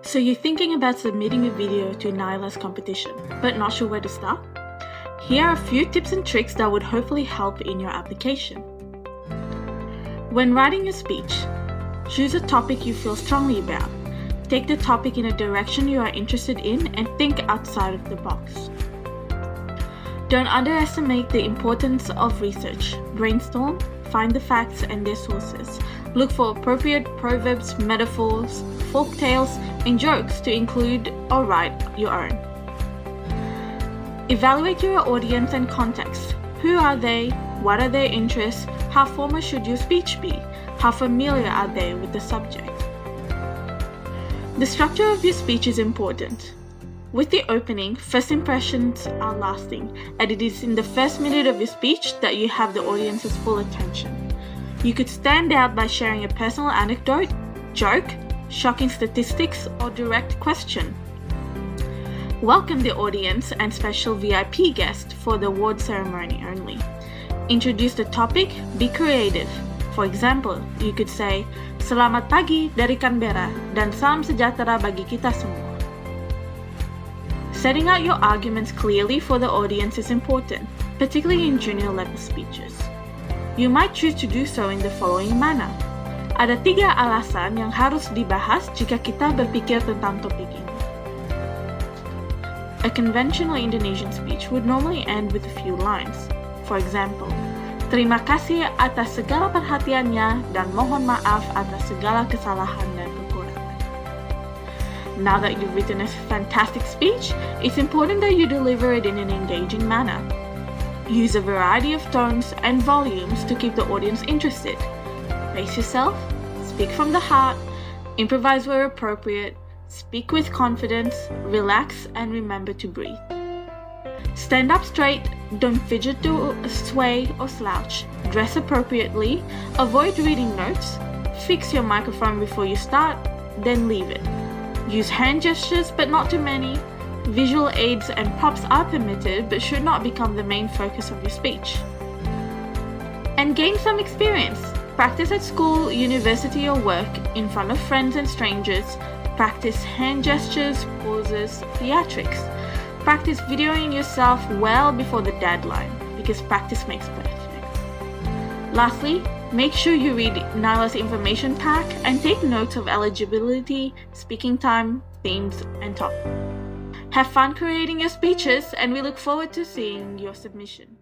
So you're thinking about submitting a video to NAILA's competition, but not sure where to start? Here are a few tips and tricks that would hopefully help in your application. When writing your speech, choose a topic you feel strongly about. Take the topic in a direction you are interested in and think outside of the box. Don't underestimate the importance of research. Brainstorm, find the facts and their sources. Look for appropriate proverbs, metaphors, folk tales, and jokes to include or write your own. Evaluate your audience and context. Who are they? What are their interests? How formal should your speech be? How familiar are they with the subject? The structure of your speech is important. With the opening, first impressions are lasting, and it is in the first minute of your speech that you have the audience's full attention. You could stand out by sharing a personal anecdote, joke, shocking statistics, or direct question. Welcome the audience and special VIP guest for the award ceremony only. Introduce the topic, be creative. For example, you could say, "Selamat pagi dari Canberra dan salam sejahtera bagi kita semua." Setting out your arguments clearly for the audience is important, particularly in junior level speeches. You might choose to do so in the following manner. Ada 3 alasan yang harus dibahas jika kita berpikir tentang topik ini. A conventional Indonesian speech would normally end with a few lines. For example, terima kasih atas segala perhatiannya dan mohon maaf atas segala kesalahan dan kekurangan. Now that you've written a fantastic speech, it's important that you deliver it in an engaging manner. Use a variety of tones and volumes to keep the audience interested. Pace yourself, speak from the heart, improvise where appropriate, speak with confidence, relax, and remember to breathe. Stand up straight, don't fidget to sway or slouch, dress appropriately, avoid reading notes, fix your microphone before you start, then leave it. Use hand gestures but not too many. Visual aids and props are permitted but should not become the main focus of your speech. And gain some experience. Practice at school, university or work, in front of friends and strangers. Practice hand gestures, pauses, theatrics. Practice videoing yourself well before the deadline, because practice makes perfect. Lastly, make sure you read NAILA's information pack and take notes of eligibility, speaking time, themes, and topics. Have fun creating your speeches, and we look forward to seeing your submission.